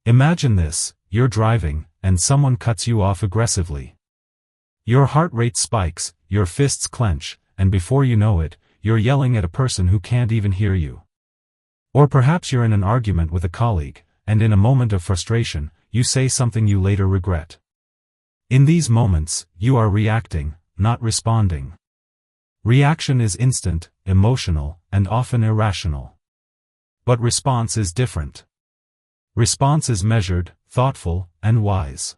Imagine this: you're driving, and someone cuts you off aggressively. Your heart rate spikes, your fists clench, and before you know it, you're yelling at a person who can't even hear you. Or perhaps you're in an argument with a colleague, and in a moment of frustration, you say something you later regret. In these moments, you are reacting, not responding. Reaction is instant, emotional, and often irrational. But response is different. Response is measured, thoughtful, and wise.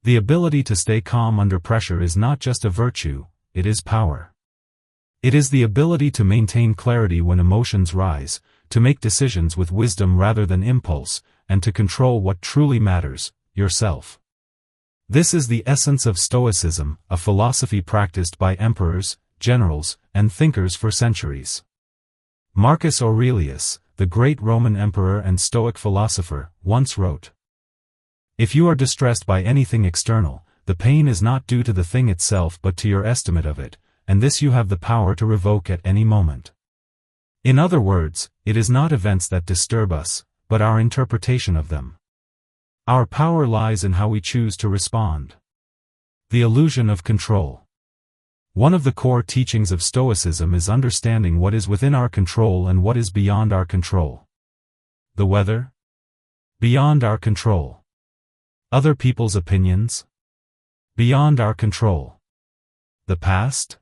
The ability to stay calm under pressure is not just a virtue, it is power. It is the ability to maintain clarity when emotions rise, to make decisions with wisdom rather than impulse, and to control what truly matters, yourself. This is the essence of Stoicism, a philosophy practiced by emperors, generals, and thinkers for centuries. Marcus Aurelius, the great Roman emperor and Stoic philosopher, once wrote, "If you are distressed by anything external, the pain is not due to the thing itself but to your estimate of it, and this you have the power to revoke at any moment." In other words, it is not events that disturb us, but our interpretation of them. Our power lies in how we choose to respond. The illusion of control. One of the core teachings of Stoicism is understanding what is within our control and what is beyond our control. The weather? Beyond our control. Other people's opinions? Beyond our control. The past?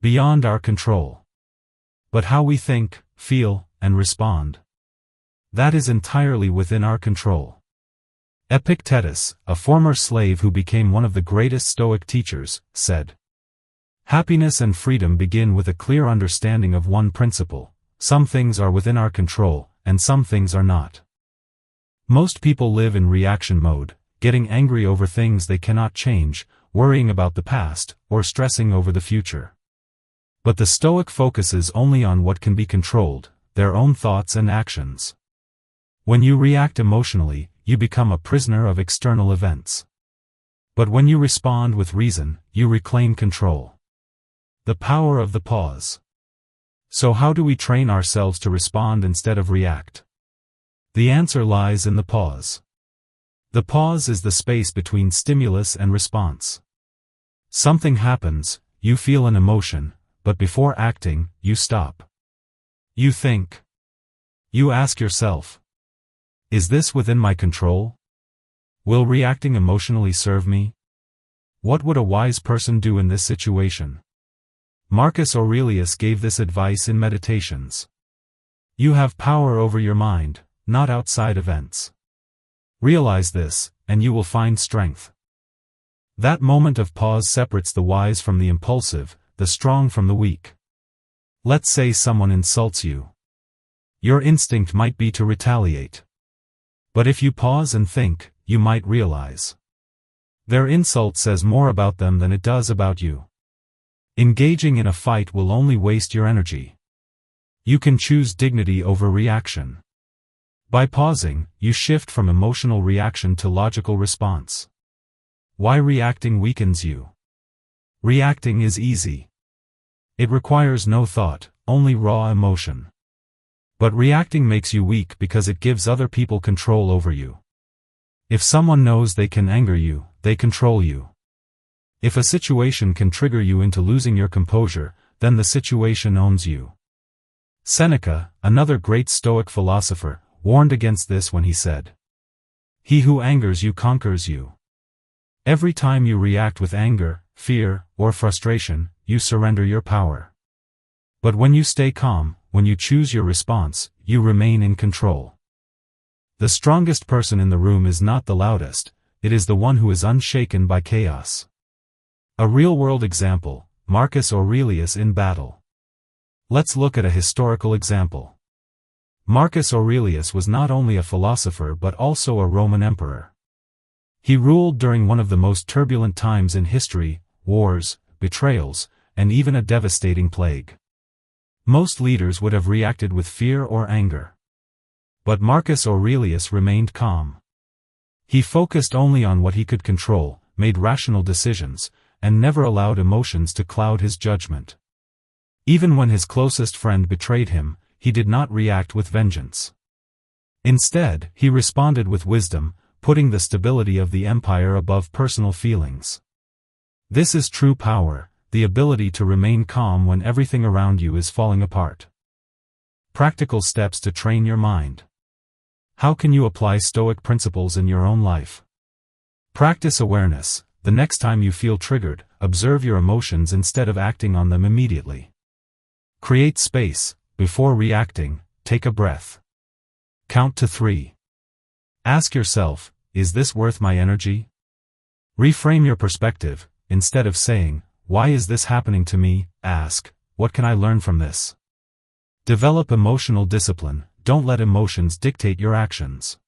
Beyond our control. But how we think, feel, and respond? That is entirely within our control. Epictetus, a former slave who became one of the greatest Stoic teachers, said, "Happiness and freedom begin with a clear understanding of one principle: some things are within our control, and some things are not." Most people live in reaction mode, getting angry over things they cannot change, worrying about the past, or stressing over the future. But the Stoic focuses only on what can be controlled, their own thoughts and actions. When you react emotionally, you become a prisoner of external events. But when you respond with reason, you reclaim control. The power of the pause. So how do we train ourselves to respond instead of react? The answer lies in the pause. The pause is the space between stimulus and response. Something happens, you feel an emotion, but before acting, you stop. You think. You ask yourself, is this within my control? Will reacting emotionally serve me? What would a wise person do in this situation? Marcus Aurelius gave this advice in Meditations. You have power over your mind, not outside events. Realize this, and you will find strength. That moment of pause separates the wise from the impulsive, the strong from the weak. Let's say someone insults you. Your instinct might be to retaliate. But if you pause and think, you might realize their insult says more about them than it does about you. Engaging in a fight will only waste your energy. You can choose dignity over reaction. By pausing, you shift from emotional reaction to logical response. Why reacting weakens you? Reacting is easy. It requires no thought, only raw emotion. But reacting makes you weak because it gives other people control over you. If someone knows they can anger you, they control you. If a situation can trigger you into losing your composure, then the situation owns you. Seneca, another great Stoic philosopher, warned against this when he said, "He who angers you conquers you." Every time you react with anger, fear, or frustration, you surrender your power. But when you stay calm, when you choose your response, you remain in control. The strongest person in the room is not the loudest, it is the one who is unshaken by chaos. A real-world example, Marcus Aurelius in battle. Let's look at a historical example. Marcus Aurelius was not only a philosopher but also a Roman emperor. He ruled during one of the most turbulent times in history: wars, betrayals, and even a devastating plague. Most leaders would have reacted with fear or anger. But Marcus Aurelius remained calm. He focused only on what he could control, made rational decisions, and never allowed emotions to cloud his judgment. Even when his closest friend betrayed him, he did not react with vengeance. Instead, he responded with wisdom, putting the stability of the empire above personal feelings. This is true power, the ability to remain calm when everything around you is falling apart. Practical steps to train your mind. How can you apply Stoic principles in your own life? Practice awareness. The next time you feel triggered, observe your emotions instead of acting on them immediately. Create space. Before reacting, take a breath. Count to 3. Ask yourself, is this worth my energy? Reframe your perspective. Instead of saying, why is this happening to me, ask, what can I learn from this? Develop emotional discipline. Don't let emotions dictate your actions.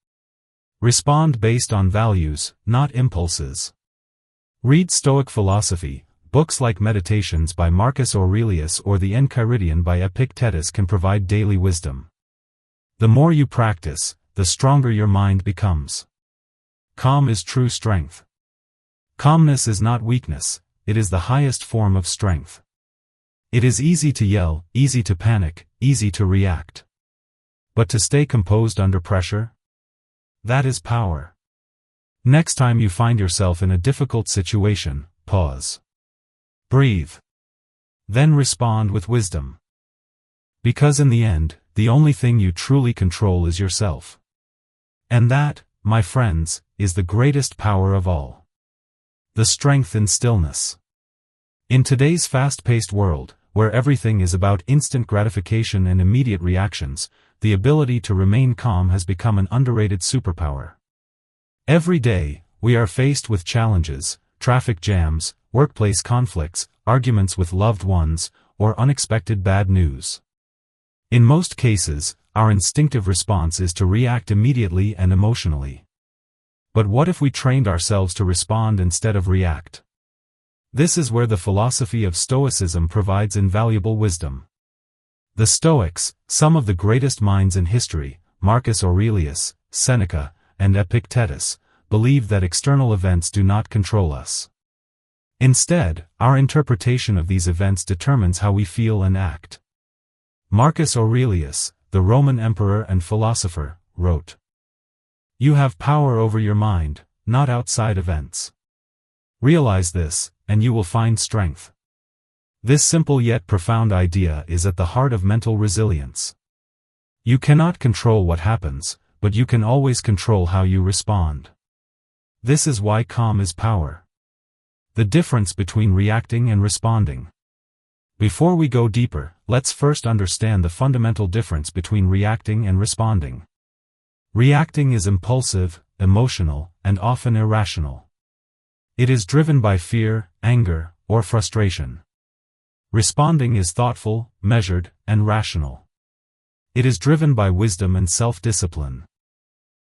Respond based on values, not impulses. Read Stoic philosophy. Books like Meditations by Marcus Aurelius or The Enchiridion by Epictetus can provide daily wisdom. The more you practice, the stronger your mind becomes. Calm is true strength. Calmness is not weakness, it is the highest form of strength. It is easy to yell, easy to panic, easy to react. But to stay composed under pressure? That is power. Next time you find yourself in a difficult situation, pause. Breathe. Then respond with wisdom. Because in the end, the only thing you truly control is yourself. And that, my friends, is the greatest power of all. The strength in stillness. In today's fast-paced world, where everything is about instant gratification and immediate reactions, the ability to remain calm has become an underrated superpower. Every day, we are faced with challenges, traffic jams, workplace conflicts, arguments with loved ones, or unexpected bad news. In most cases, our instinctive response is to react immediately and emotionally. But what if we trained ourselves to respond instead of react? This is where the philosophy of Stoicism provides invaluable wisdom. The Stoics, some of the greatest minds in history, Marcus Aurelius, Seneca, and Epictetus, believed that external events do not control us. Instead, our interpretation of these events determines how we feel and act. Marcus Aurelius, the Roman emperor and philosopher, wrote, "You have power over your mind, not outside events. Realize this, and you will find strength." This simple yet profound idea is at the heart of mental resilience. You cannot control what happens, but you can always control how you respond. This is why calm is power. The difference between reacting and responding. Before we go deeper, let's first understand the fundamental difference between reacting and responding. Reacting is impulsive, emotional, and often irrational. It is driven by fear, anger, or frustration. Responding is thoughtful, measured, and rational. It is driven by wisdom and self-discipline.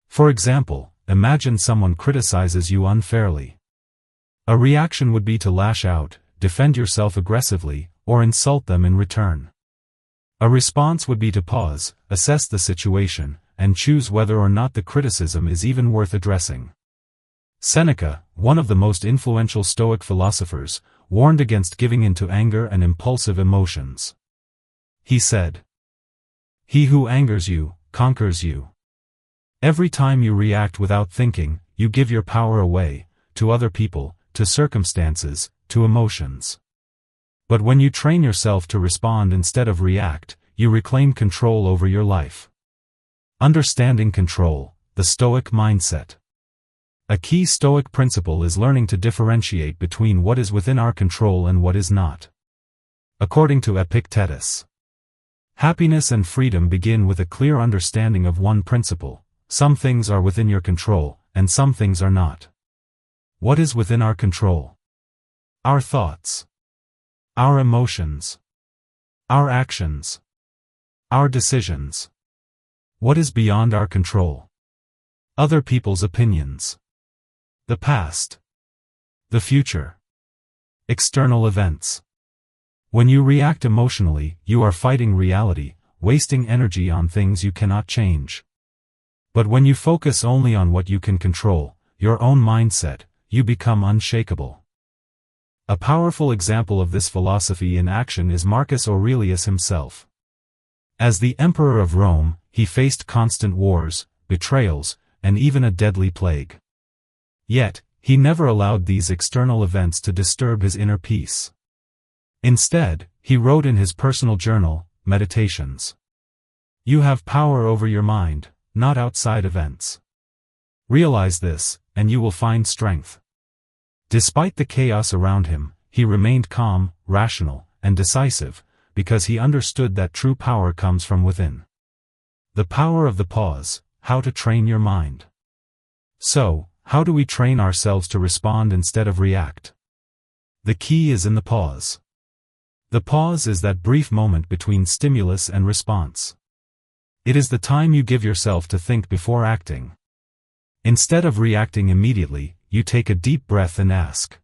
For example, imagine someone criticizes you unfairly. A reaction would be to lash out, defend yourself aggressively, or insult them in return. A response would be to pause, assess the situation, and choose whether or not the criticism is even worth addressing. Seneca, one of the most influential Stoic philosophers, warned against giving in to anger and impulsive emotions. He said, "He who angers you, conquers you." Every time you react without thinking, you give your power away, to other people, to circumstances, to emotions. But when you train yourself to respond instead of react, you reclaim control over your life. Understanding control, the Stoic mindset. A key Stoic principle is learning to differentiate between what is within our control and what is not. According to Epictetus, happiness and freedom begin with a clear understanding of one principle: some things are within your control, and some things are not. What is within our control? Our thoughts, our emotions, our actions, our decisions. What is beyond our control? Other people's opinions, the past, the future, external events. When you react emotionally, you are fighting reality, wasting energy on things you cannot change. But when you focus only on what you can control, your own mindset, you become unshakable. A powerful example of this philosophy in action is Marcus Aurelius himself. As the emperor of Rome, he faced constant wars, betrayals, and even a deadly plague. Yet, he never allowed these external events to disturb his inner peace. Instead, he wrote in his personal journal, Meditations. You have power over your mind, not outside events. Realize this, and you will find strength. Despite the chaos around him, he remained calm, rational, and decisive, because he understood that true power comes from within. The power of the pause, how to train your mind. So, how do we train ourselves to respond instead of react? The key is in the pause. The pause is that brief moment between stimulus and response. It is the time you give yourself to think before acting. Instead of reacting immediately, you take a deep breath and ask,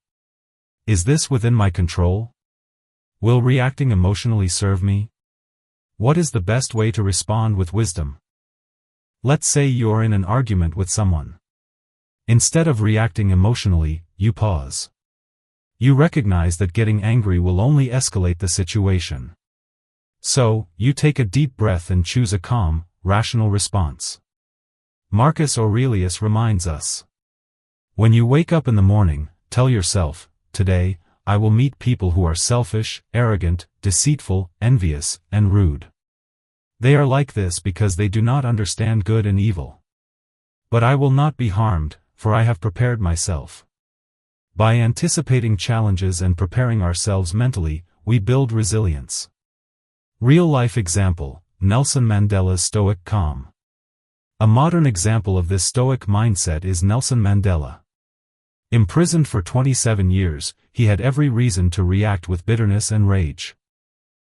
is this within my control? Will reacting emotionally serve me? What is the best way to respond with wisdom? Let's say you're in an argument with someone. Instead of reacting emotionally, you pause. You recognize that getting angry will only escalate the situation. So, you take a deep breath and choose a calm, rational response. Marcus Aurelius reminds us. When you wake up in the morning, tell yourself, today, I will meet people who are selfish, arrogant, deceitful, envious, and rude. They are like this because they do not understand good and evil. But I will not be harmed, for I have prepared myself. By anticipating challenges and preparing ourselves mentally, we build resilience. Real-life example, Nelson Mandela's Stoic calm. A modern example of this Stoic mindset is Nelson Mandela. Imprisoned for 27 years, he had every reason to react with bitterness and rage.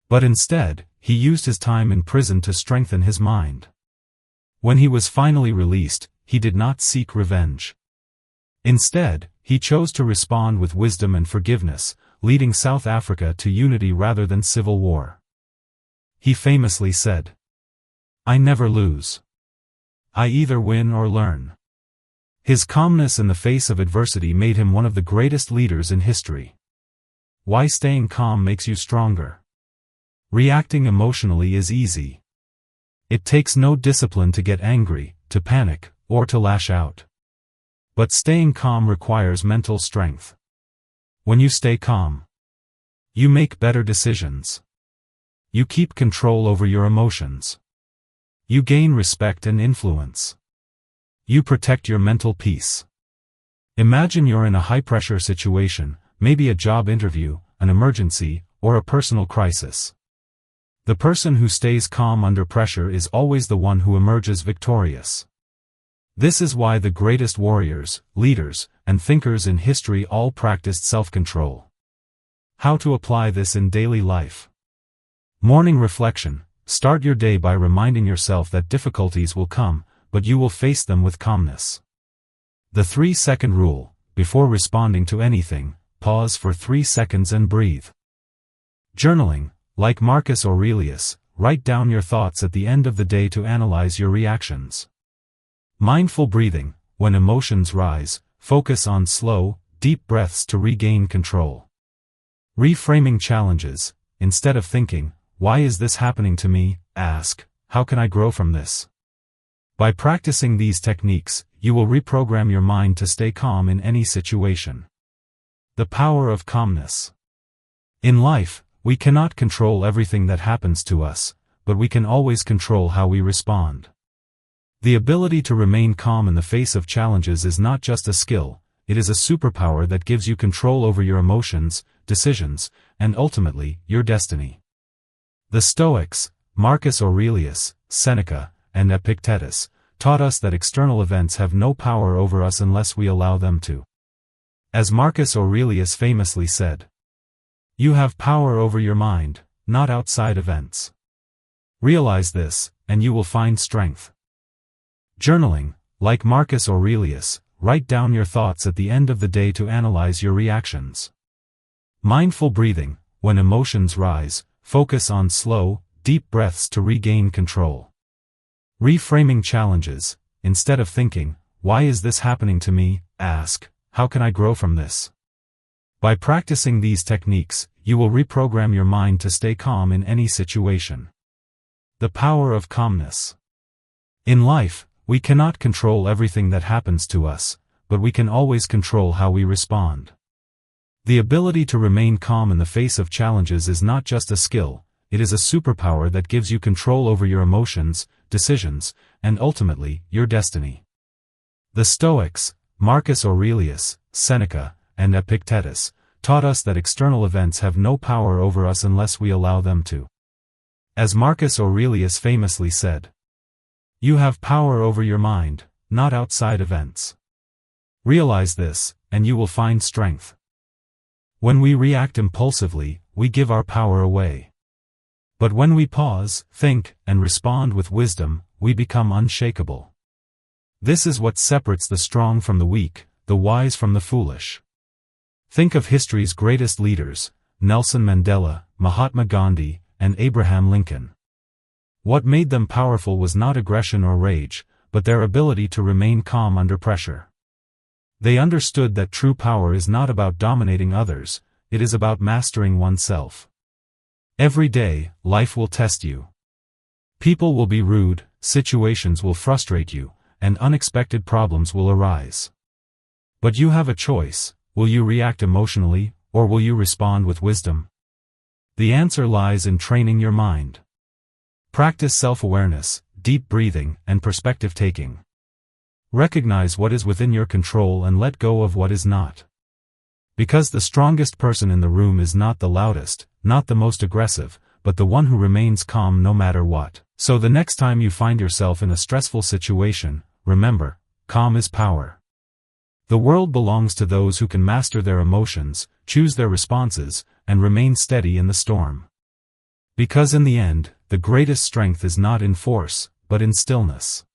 But instead, he used his time in prison to strengthen his mind. When he was finally released, he did not seek revenge. Instead, he chose to respond with wisdom and forgiveness, leading South Africa to unity rather than civil war. He famously said, "I never lose. I either win or learn." His calmness in the face of adversity made him one of the greatest leaders in history. Why staying calm makes you stronger? Reacting emotionally is easy. It takes no discipline to get angry, to panic, or to lash out. But staying calm requires mental strength. When you stay calm, you make better decisions. You keep control over your emotions. You gain respect and influence. You protect your mental peace. Imagine you're in a high-pressure situation, maybe a job interview, an emergency, or a personal crisis. The person who stays calm under pressure is always the one who emerges victorious. This is why the greatest warriors, leaders, and thinkers in history all practiced self-control. How to apply this in daily life? Morning reflection. Start your day by reminding yourself that difficulties will come, but you will face them with calmness. The 3-second rule. Before responding to anything, pause for 3 seconds and breathe. Journaling. Like Marcus Aurelius, write down your thoughts at the end of the day to analyze your reactions. Mindful breathing. When emotions rise, focus on slow, deep breaths to regain control. Reframing challenges. Instead of thinking, "Why is this happening to me?" ask, "How can I grow from this?" By practicing these techniques, you will reprogram your mind to stay calm in any situation. The power of calmness. In life, we cannot control everything that happens to us, but we can always control how we respond. The ability to remain calm in the face of challenges is not just a skill, it is a superpower that gives you control over your emotions, decisions, and ultimately, your destiny. The Stoics, Marcus Aurelius, Seneca, and Epictetus, taught us that external events have no power over us unless we allow them to. As Marcus Aurelius famously said, "You have power over your mind, not outside events." Realize this, and you will find strength. Journaling. Like Marcus Aurelius, write down your thoughts at the end of the day to analyze your reactions. Mindful breathing. When emotions rise, focus on slow, deep breaths to regain control. Reframing challenges. Instead of thinking, "Why is this happening to me?" ask, "How can I grow from this?" By practicing these techniques, you will reprogram your mind to stay calm in any situation. The power of calmness. In life, We cannot control everything that happens to us, but we can always control how we respond. The ability to remain calm in the face of challenges is not just a skill, it is a superpower that gives you control over your emotions, decisions, and ultimately, your destiny. The Stoics, Marcus Aurelius, Seneca, and Epictetus, taught us that external events have no power over us unless we allow them to. As Marcus Aurelius famously said, "You have power over your mind, not outside events." Realize this, and you will find strength. When we react impulsively, we give our power away. But when we pause, think, and respond with wisdom, we become unshakable. This is what separates the strong from the weak, the wise from the foolish. Think of history's greatest leaders, Nelson Mandela, Mahatma Gandhi, and Abraham Lincoln. What made them powerful was not aggression or rage, but their ability to remain calm under pressure. They understood that true power is not about dominating others, it is about mastering oneself. Every day, life will test you. People will be rude, situations will frustrate you, and unexpected problems will arise. But you have a choice: will you react emotionally, or will you respond with wisdom? The answer lies in training your mind. Practice self-awareness, deep breathing, and perspective-taking. Recognize what is within your control and let go of what is not. Because the strongest person in the room is not the loudest, not the most aggressive, but the one who remains calm no matter what. So the next time you find yourself in a stressful situation, remember, calm is power. The world belongs to those who can master their emotions, choose their responses, and remain steady in the storm. Because in the end, the greatest strength is not in force, but in stillness.